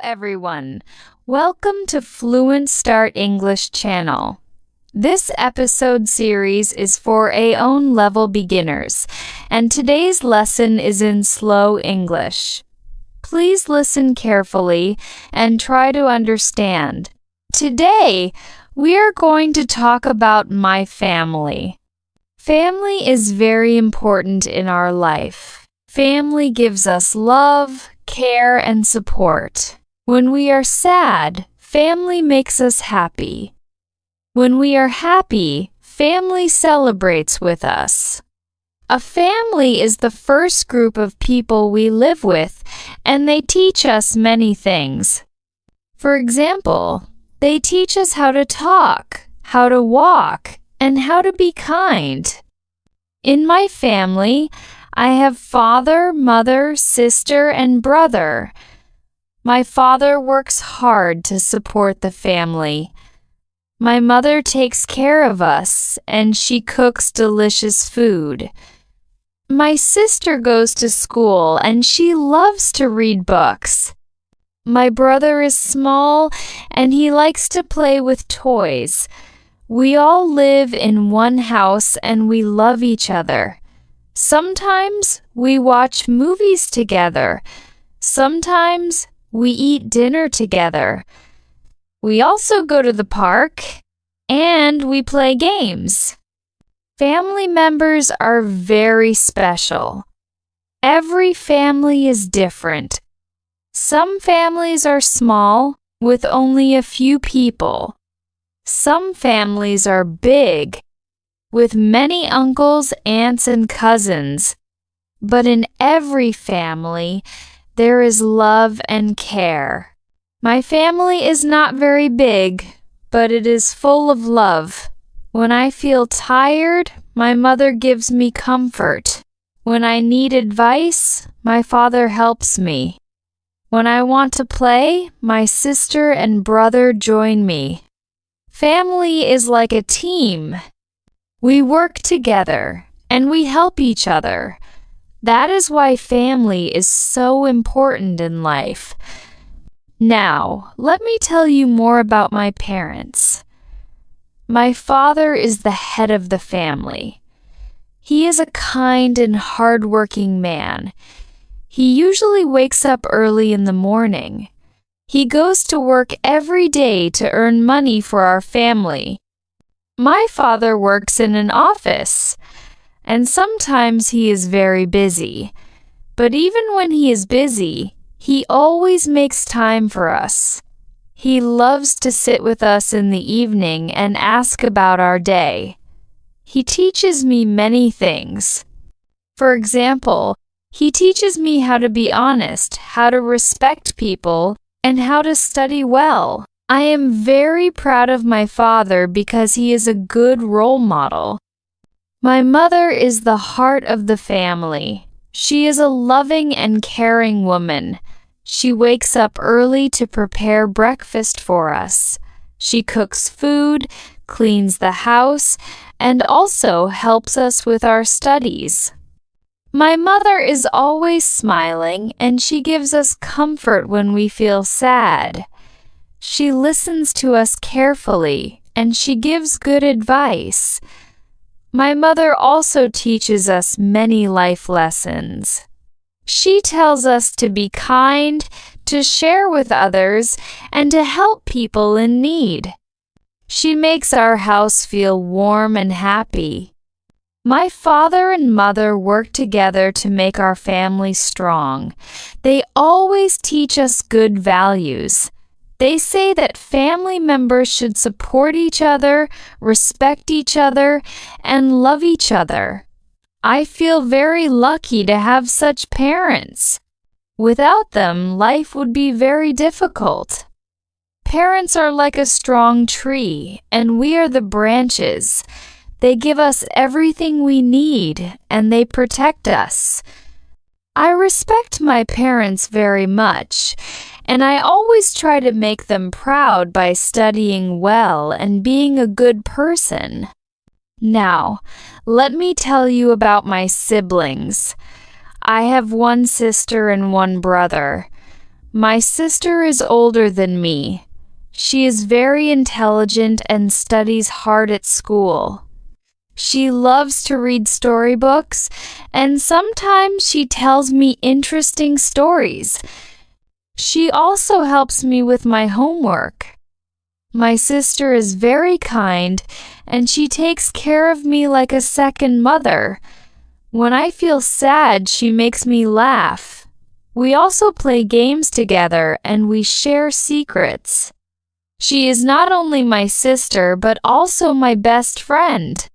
everyone. Welcome to Fluent Start English channel. This episode series is for A1 level beginners, and today's lesson is in slow English. Please listen carefully and try to understand. Today, we are going to talk about my family. Family is very important in our life. Family gives us love, care, and support. When we are sad, family makes us happy. When we are happy, family celebrates with us. A family is the first group of people we live with, and they teach us many things. For example, they teach us how to talk, how to walk, and how to be kind. In my family, I have father, mother, sister, and brother. My father works hard to support the family. My mother takes care of us, and she cooks delicious food. My sister goes to school, and she loves to read books. My brother is small, and he likes to play with toys. We all live in one house and we love each other. Sometimes we watch movies together. Sometimes we eat dinner together. We also go to the park and we play games. Family members are very special. Every family is different. Some families are small, with only a few people. Some families are big, with many uncles, aunts, and cousins. But in every family, there is love and care. My family is not very big, but it is full of love. When I feel tired, my mother gives me comfort. When I need advice, my father helps me. When I want to play, my sister and brother join me. Family is like a team. We work together and we help each other. That is why family is so important in life. Now, let me tell you more about my parents. My father is the head of the family. He is a kind and hardworking man. He usually wakes up early in the morning. He goes to work every day to earn money for our family. My father works in an office, and sometimes he is very busy. But even when he is busy, he always makes time for us. He loves to sit with us in the evening and ask about our day. He teaches me many things. For example, he teaches me how to be honest, how to respect people, and how to study well. I am very proud of my father because he is a good role model. My mother is the heart of the family. She is a loving and caring woman. She wakes up early to prepare breakfast for us. She cooks food, cleans the house, and also helps us with our studies. My mother is always smiling, and she gives us comfort when we feel sad. She listens to us carefully, and she gives good advice. My mother also teaches us many life lessons. She tells us to be kind, to share with others, and to help people in need. She makes our house feel warm and happy. My father and mother work together to make our family strong. They always teach us good values. They say that family members should support each other, respect each other, and love each other. I feel very lucky to have such parents. Without them, life would be very difficult. Parents are like a strong tree, and we are the branches. They give us everything we need, and they protect us. I respect my parents very much, and I always try to make them proud by studying well and being a good person. Now, let me tell you about my siblings. I have one sister and one brother. My sister is older than me. She is very intelligent and studies hard at school. She loves to read storybooks, and sometimes she tells me interesting stories. She also helps me with my homework. My sister is very kind, and she takes care of me like a second mother. When I feel sad, she makes me laugh. We also play games together, and we share secrets. She is not only my sister, but also my best friend.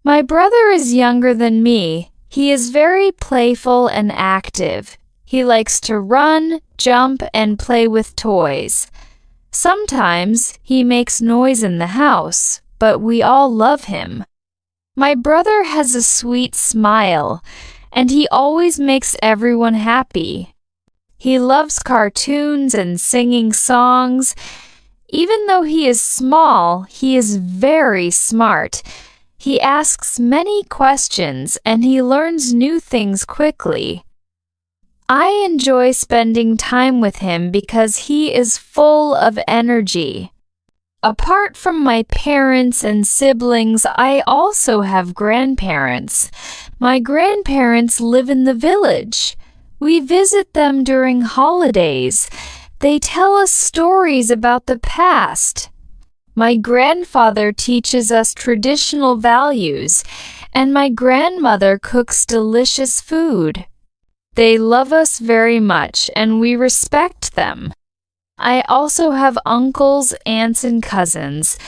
My brother is younger than me. He is very playful and active. He likes to run, jump, and play with toys. Sometimes he makes noise in the house, but we all love him. My brother has a sweet smile, and he always makes everyone happy. He loves cartoons and singing songs. Even though he is small, he is very smart. He asks many questions and he learns new things quickly. I enjoy spending time with him because he is full of energy. Apart from my parents and siblings, I also have grandparents. My grandparents live in the village. We visit them during holidays. They tell us stories about the past. My grandfather teaches us traditional values, and my grandmother cooks delicious food. They love us very much, and we respect them. I also have uncles, aunts, and cousins.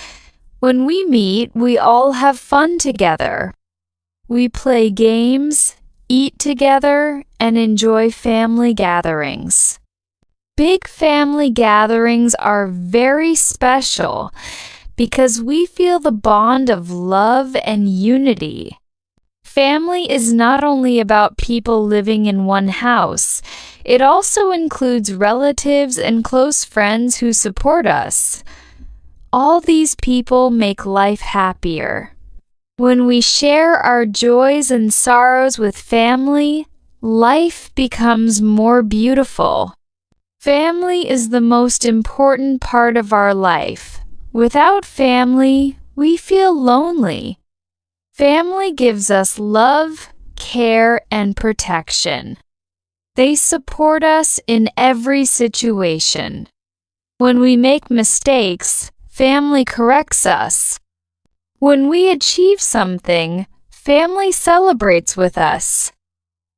When we meet, we all have fun together. We play games, eat together, and enjoy family gatherings. Big family gatherings are very special because we feel the bond of love and unity. Family is not only about people living in one house, it also includes relatives and close friends who support us. All these people make life happier. When we share our joys and sorrows with family, life becomes more beautiful. Family is the most important part of our life. Without family, we feel lonely. Family gives us love, care, and protection. They support us in every situation. When we make mistakes, family corrects us. When we achieve something, family celebrates with us.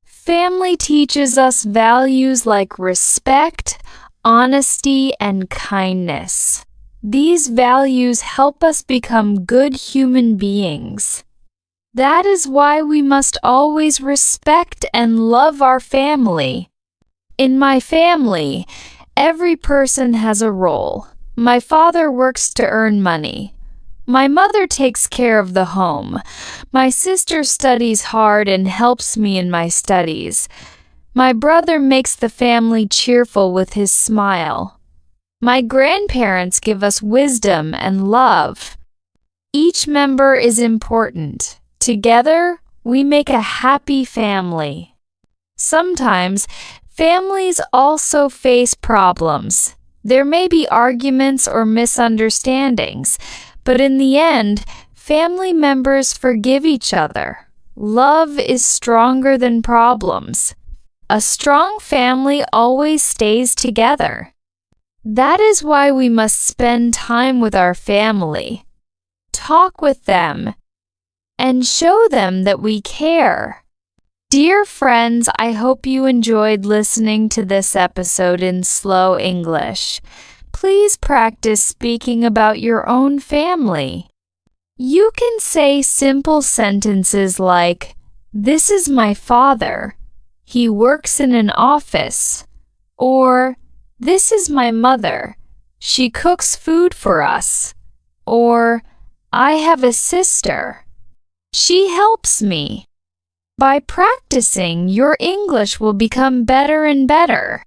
Family teaches us values like respect, honesty, and kindness. These values help us become good human beings. That is why we must always respect and love our family. In my family, every person has a role. My father works to earn money. My mother takes care of the home. My sister studies hard and helps me in my studies. My brother makes the family cheerful with his smile. My grandparents give us wisdom and love. Each member is important. Together, we make a happy family. Sometimes, families also face problems. There may be arguments or misunderstandings, but in the end, family members forgive each other. Love is stronger than problems. A strong family always stays together. That is why we must spend time with our family. Talk with them and show them that we care. Dear friends, I hope you enjoyed listening to this episode in slow English. Please practice speaking about your own family. You can say simple sentences like, "This is my father. He works in an office." Or, "This is my mother. She cooks food for us." Or, "I have a sister. She helps me." By practicing, your English will become better and better.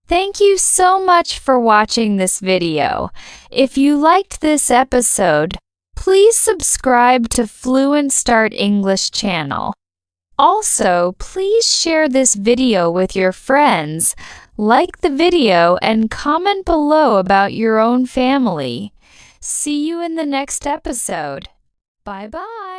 Thank you so much for watching this video. If you liked this episode, please subscribe to Fluent Start English channel. Also, please share this video with your friends, like the video, and comment below about your own family. See you in the next episode. Bye-bye.